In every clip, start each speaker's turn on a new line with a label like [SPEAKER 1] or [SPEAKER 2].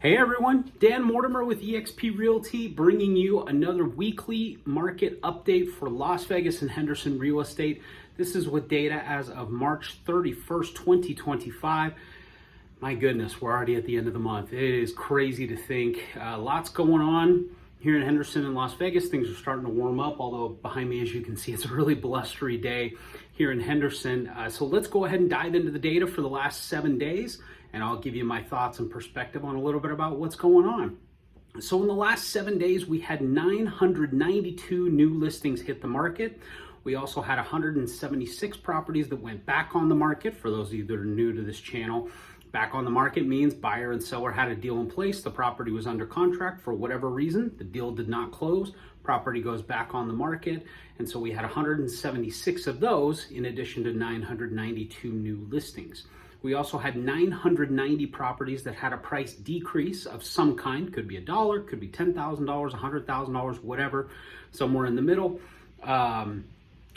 [SPEAKER 1] Hey everyone, Dan Mortimer with eXp Realty bringing you another weekly market update for Las Vegas and Henderson real estate. This is with data as of March 31st, 2025. My goodness, we're already at the end of the month. It is crazy to think. Lots going on here in Henderson and Las Vegas. Things are starting to warm up, although behind me, as you can see, it's a really blustery day here in Henderson. So let's go ahead and dive into the data for the last 7 days, and I'll give you my thoughts and perspective on a little bit about what's going on. So in the last 7 days, we had 992 new listings hit the market. We also had 176 properties that went back on the market. For those of you that are new to this channel, back on the market means buyer and seller had a deal in place. The property was under contract for whatever reason. The deal did not close. Property goes back on the market. And so we had 176 of those in addition to 992 new listings. We also had 990 properties that had a price decrease of some kind. Could be $1, could be $10,000, $100,000, whatever, somewhere in the middle.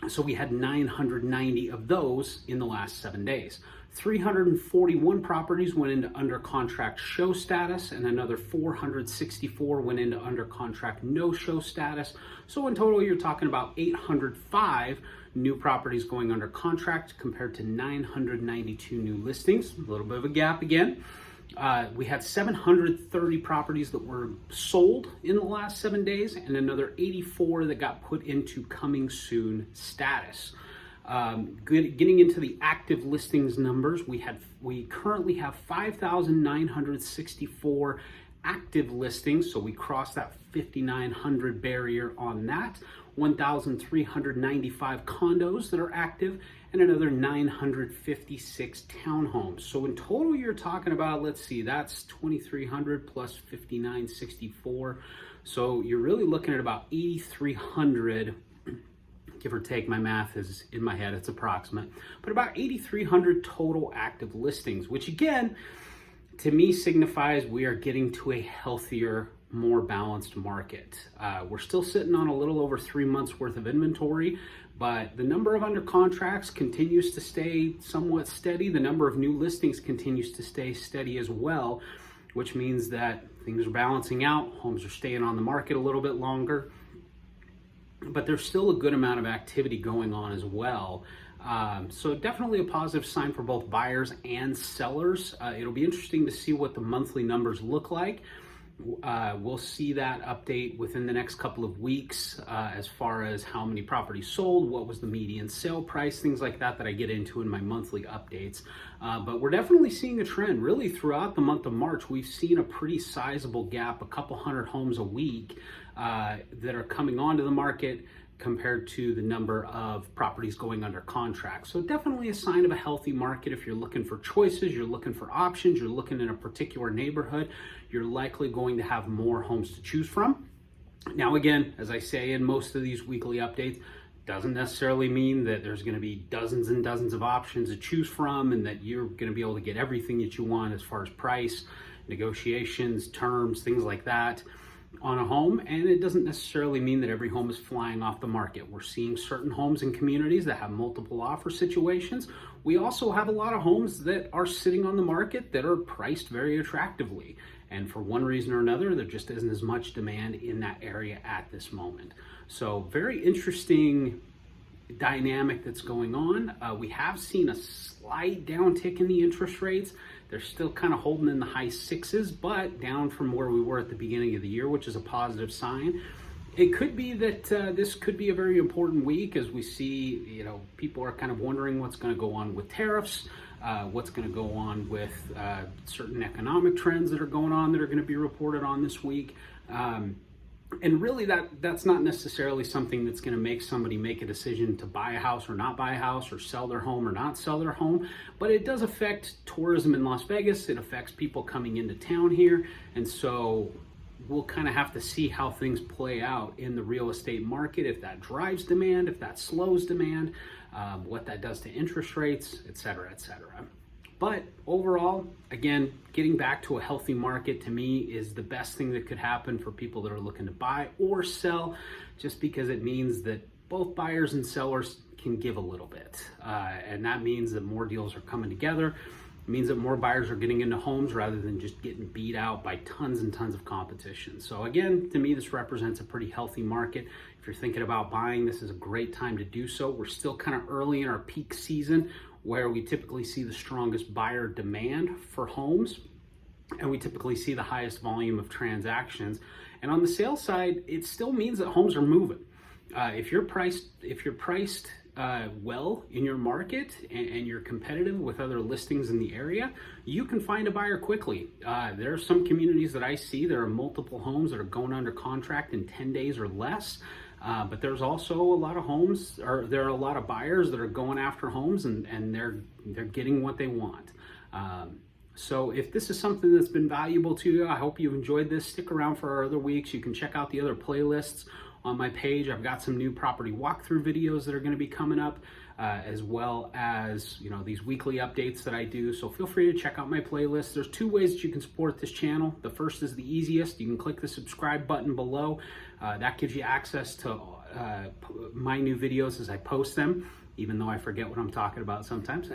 [SPEAKER 1] So we had 990 of those in the last 7 days. 341 properties went into under contract show status, and another 464 went into under contract no show status. So in total, you're talking about 805 new properties going under contract compared to 992 new listings. A little bit of a gap again. We had 730 properties that were sold in the last 7 days, and another 84 that got put into coming soon status. Getting into the active listings numbers, we currently have 5,964 active listings, so we crossed that 5,900 barrier on that. 1,395 condos that are active, and another 956 townhomes. So in total, you're talking about, let's see, that's 2,300 plus 5,964. So you're really looking at about 8,300, give or take. My math is in my head, it's approximate, but about 8,300 total active listings, which again, to me signifies we are getting to a healthier, more balanced market. We're still sitting on a little over 3 months worth of inventory, but the number of under contracts continues to stay somewhat steady. The number of new listings continues to stay steady as well, which means that things are balancing out. Homes are staying on the market a little bit longer, but there's still a good amount of activity going on as well. So definitely a positive sign for both buyers and sellers. It'll be interesting to see what the monthly numbers look like. We'll see that update within the next couple of weeks as far as how many properties sold, what was the median sale price, things like that I get into in my monthly updates. But we're definitely seeing a trend. Really throughout the month of March, we've seen a pretty sizable gap, a couple hundred homes a week that are coming onto the market compared to the number of properties going under contract. So definitely a sign of a healthy market. If you're looking for choices, you're looking for options, you're looking in a particular neighborhood, you're likely going to have more homes to choose from. Now again, as I say in most of these weekly updates, doesn't necessarily mean that there's going to be dozens and dozens of options to choose from and that you're going to be able to get everything that you want as far as price, negotiations, terms, things like that on a home. And it doesn't necessarily mean that every home is flying off the market. We're seeing certain homes in communities that have multiple offer situations. We also have a lot of homes that are sitting on the market that are priced very attractively. And for one reason or another, there just isn't as much demand in that area at this moment. So very interesting dynamic that's going on. We have seen a slight downtick in the interest rates. They're still kind of holding in the high sixes, but down from where we were at the beginning of the year, which is a positive sign. It could be that this could be a very important week as we see, people are kind of wondering what's going to go on with tariffs, what's going to go on with certain economic trends that are going on that are going to be reported on this week. And really that's not necessarily something that's going to make somebody make a decision to buy a house or not buy a house or sell their home or not sell their home, but it does affect tourism in Las Vegas. It affects people coming into town here. And so we'll kind of have to see how things play out in the real estate market, if that drives demand, if that slows demand, what that does to interest rates, et cetera, et cetera. But overall, again, getting back to a healthy market to me is the best thing that could happen for people that are looking to buy or sell, just because it means that both buyers and sellers can give a little bit. And that means that more deals are coming together. It means that more buyers are getting into homes rather than just getting beat out by tons and tons of competition. So again, to me, this represents a pretty healthy market. If you're thinking about buying, this is a great time to do so. We're still kind of early in our peak season where we typically see the strongest buyer demand for homes, and we typically see the highest volume of transactions. And on the sales side, it still means that homes are moving. If you're priced well in your market and you're competitive with other listings in the area, you can find a buyer quickly. There are some communities that I see, there are multiple homes that are going under contract in 10 days or less. But there's also a lot of homes, or there are a lot of buyers that are going after homes and they're getting what they want. So if this is something that's been valuable to you, I hope you've enjoyed this. Stick around for our other weeks. You can check out the other playlists on my page. I've got some new property walkthrough videos that are going to be coming up, as well as, you know, these weekly updates that I do. So feel free to check out my playlist. There's two ways that you can support this channel. The first is the easiest. You can click the subscribe button below. That gives you access to my new videos as I post them, even though I forget what I'm talking about sometimes.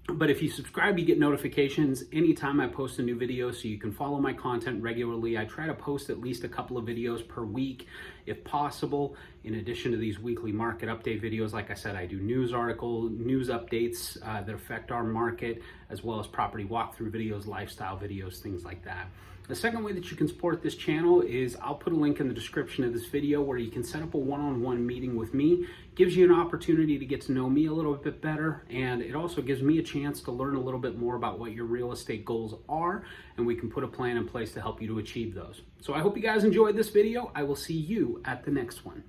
[SPEAKER 1] But if you subscribe, you get notifications anytime I post a new video, so you can follow my content regularly. I try to post at least a couple of videos per week, if possible. In addition to these weekly market update videos, like I said, I do news updates that affect our market, as well as property walkthrough videos, lifestyle videos, things like that. The second way that you can support this channel is I'll put a link in the description of this video where you can set up a one-on-one meeting with me. Gives you an opportunity to get to know me a little bit better, and it also gives me a chance to learn a little bit more about what your real estate goals are, and we can put a plan in place to help you to achieve those. So I hope you guys enjoyed this video. I will see you at the next one.